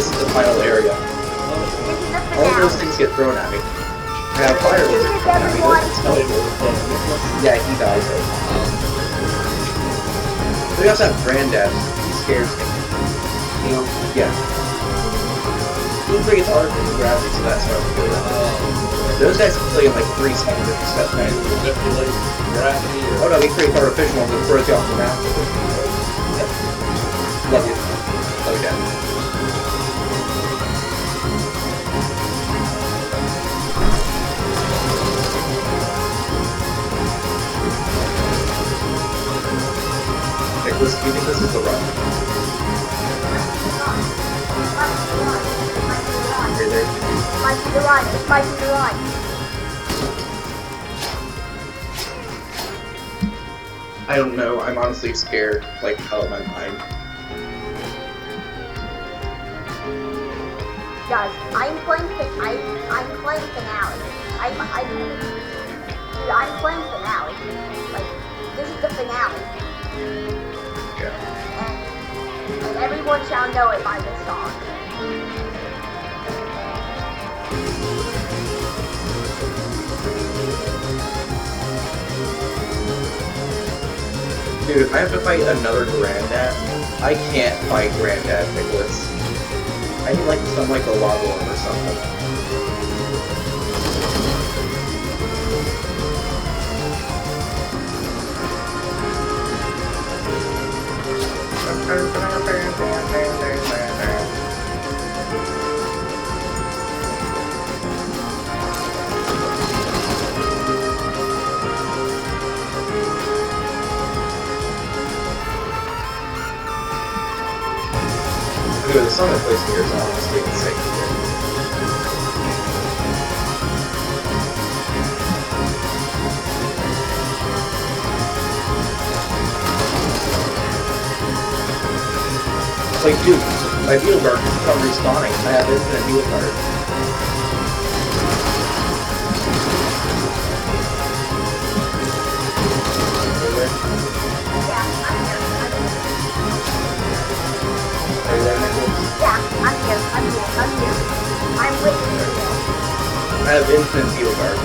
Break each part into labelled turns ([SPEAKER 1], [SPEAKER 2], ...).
[SPEAKER 1] this is the final area.
[SPEAKER 2] This is the
[SPEAKER 1] All of those
[SPEAKER 2] finale.
[SPEAKER 1] things get thrown at me. I have fire lizard coming at me. Doesn't smell it. Yeah, he dies. We also have Granddad. He scares me. You know? Yeah. He brings art from gravity, so that's what I'm good. Those guys can play in like 3 seconds. That's nice.
[SPEAKER 3] Manipulate gravity
[SPEAKER 1] Oh
[SPEAKER 3] or...
[SPEAKER 1] no, he creates artificial ones that throws you off the map. Yep. Love you. Love you, Dad. Nicholas, do you think this is the run? Right there.
[SPEAKER 2] Might be the run. This might be the run.
[SPEAKER 1] I don't know. I'm honestly scared, like, out of my mind.
[SPEAKER 2] Guys, I'm playing finale. Dude, I'm playing finale. Like, this is the finale.
[SPEAKER 1] Yeah.
[SPEAKER 2] And everyone shall know it by this song.
[SPEAKER 1] Dude, if I have to fight another Granddad, I can't fight Granddad, Nicholas. I need like some like a lava one or something. Dude, the song that plays here is honestly insane. Like, dude, my Beetle Guard keeps on respawning. I have infinite Beetle Guard.
[SPEAKER 2] Yeah,
[SPEAKER 1] Are you there, Nicholas?
[SPEAKER 2] I'm here. I'm waiting for you.
[SPEAKER 1] I have infinite Beetle Guard.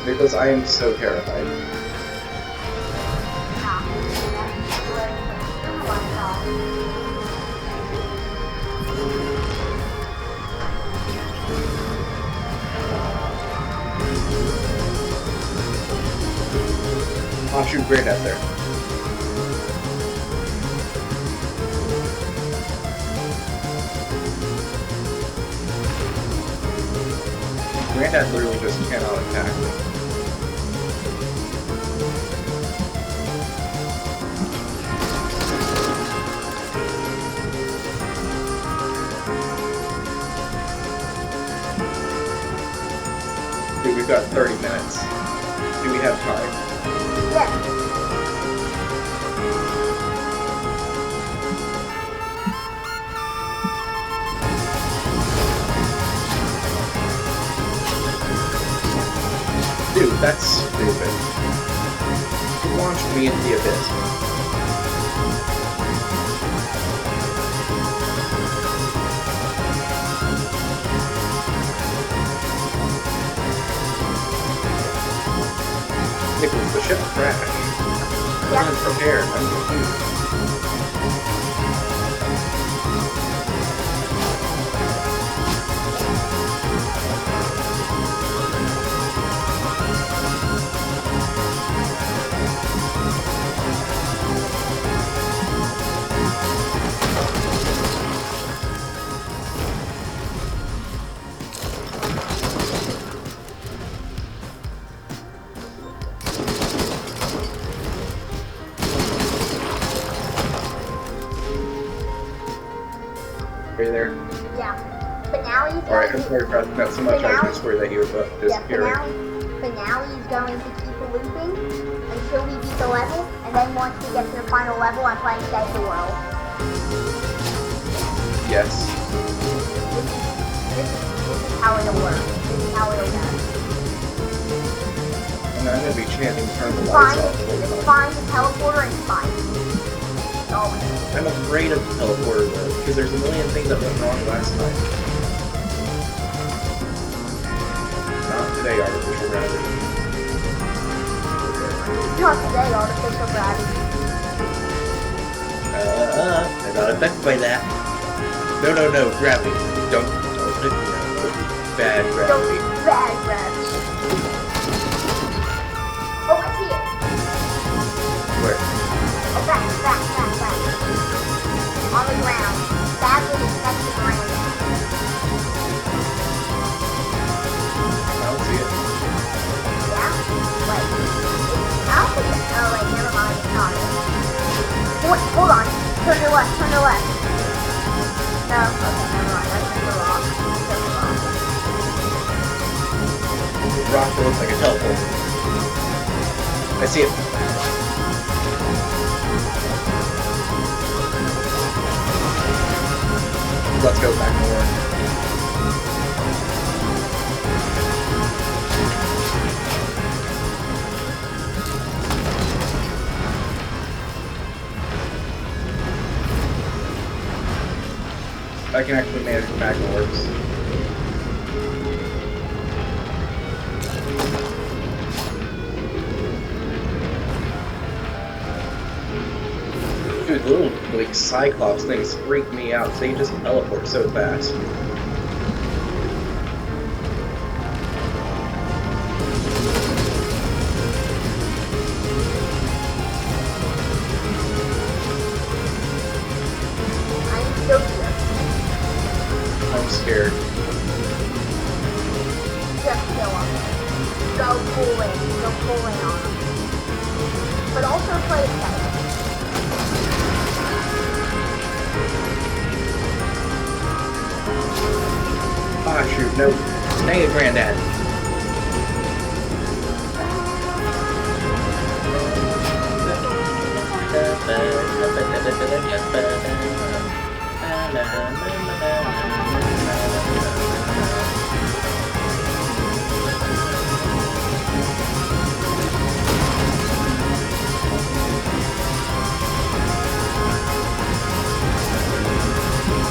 [SPEAKER 1] Because I am so terrified. I'll shoot Granddad there. Granddad literally just cannot attack me. Dude, we've got 30 minutes. Do we have time?
[SPEAKER 2] Yeah.
[SPEAKER 1] Dude, that's stupid. He launched me into the abyss. Nicholas, the ship crashed. I wasn't prepared. I'm confused. Are you there?
[SPEAKER 2] Yeah. Finale's
[SPEAKER 1] Alright, I'm
[SPEAKER 2] going
[SPEAKER 1] sorry for asking that so much. I was just worried that you were about to
[SPEAKER 2] Yeah,
[SPEAKER 1] disappear.
[SPEAKER 2] finale is going to keep looping until we beat the level, and then once we get to the final level, I'm playing Save the World.
[SPEAKER 1] Yes.
[SPEAKER 2] This is how it'll work. This is how it'll go.
[SPEAKER 1] And I'm gonna be chanting turn the lights off.
[SPEAKER 2] Find the teleporter and find it. Oh,
[SPEAKER 1] I'm afraid of the teleporter though, because there's a million things that went wrong last time. Not today, artificial gravity.
[SPEAKER 2] not today, artificial gravity.
[SPEAKER 1] I'm not affected by that. No, gravity. Don't pick me up. Bad gravity.
[SPEAKER 2] Bad gravity. Oh, I see it.
[SPEAKER 1] Where?
[SPEAKER 2] Oh, back. On the ground. Badly infected ground.
[SPEAKER 1] I don't see it.
[SPEAKER 2] Yeah? Wait. I don't think it. Oh, wait, never mind. It's not it. Hold on. Turn your left. No, okay, never mind. That's just a rock.
[SPEAKER 1] The rock looks like a teleport. I see it. Let's go back more. I can actually manage backwards. Dude, little like Cyclops things freak me out. They just teleport so fast.
[SPEAKER 2] I'm still here.
[SPEAKER 1] I'm scared.
[SPEAKER 2] Just kill him. Go pull in on him. But also play it safe.
[SPEAKER 1] Ah, shoot, no. Dang it, Granddad.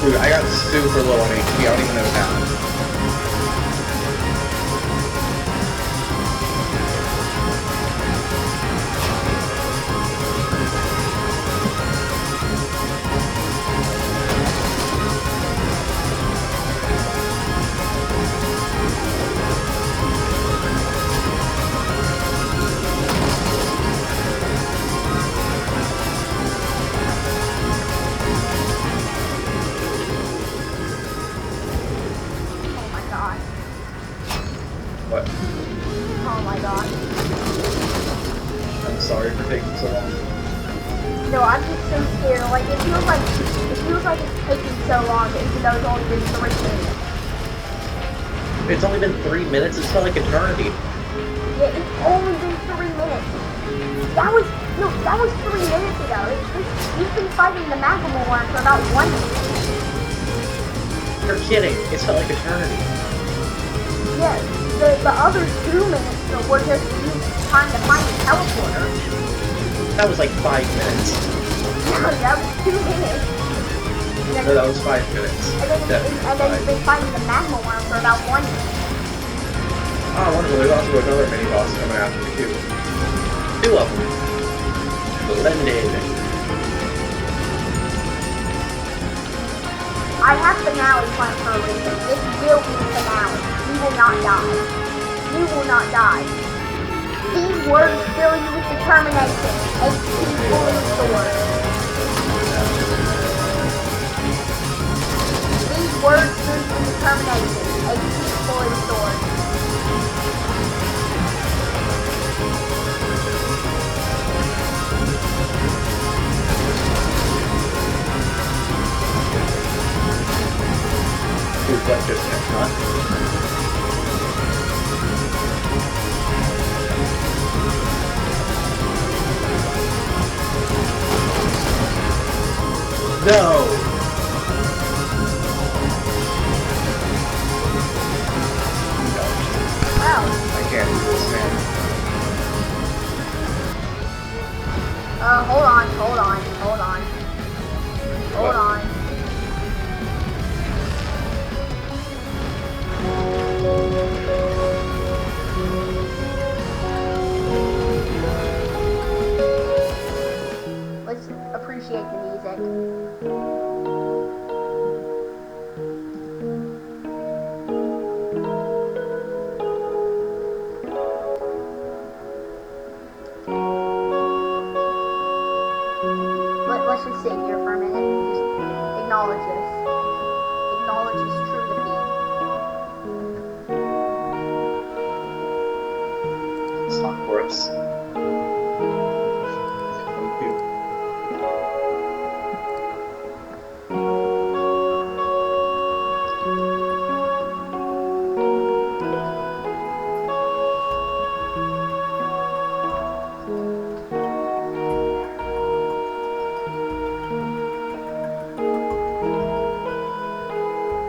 [SPEAKER 1] Dude, I got super low on HP. I don't even know how. What?
[SPEAKER 2] Oh my god.
[SPEAKER 1] I'm sorry for taking so long.
[SPEAKER 2] No, I'm just so scared. Like it feels like it's taking so long, even though it's only been 3 minutes.
[SPEAKER 1] It's only been 3 minutes. It's felt like eternity.
[SPEAKER 2] Yeah, it's only been 3 minutes. That was 3 minutes ago. You've been fighting the Magma one for about 1 minute.
[SPEAKER 1] You're kidding. It's felt like eternity.
[SPEAKER 2] Yeah, the other 2 minutes were just you trying to find the teleporter.
[SPEAKER 1] That was like 5 minutes.
[SPEAKER 2] No, that was 2 minutes. And
[SPEAKER 1] No, that was 5 minutes.
[SPEAKER 2] then you've been fighting the Magma one for about 1 minute.
[SPEAKER 1] Oh, wonderful. There's also another mini boss coming after me too. 2 of them. Splendid.
[SPEAKER 2] I have finale planned for a reason. This will be the finale. You will not die. You will not die. These words fill you with determination. HP fully restored. These words fill you with determination. HP fully restored.
[SPEAKER 1] Dude, what just happened? No!
[SPEAKER 2] Wow.
[SPEAKER 1] I can't do this, man.
[SPEAKER 2] Hold on, hold on, hold on. Hold
[SPEAKER 1] What?
[SPEAKER 2] on. Let's appreciate the music. Let's just sit here for a minute and just acknowledge this. Acknowledge his true defeat.
[SPEAKER 1] Stock corpse.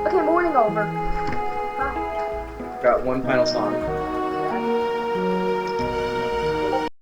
[SPEAKER 2] Okay, morning over.
[SPEAKER 1] Got one final song.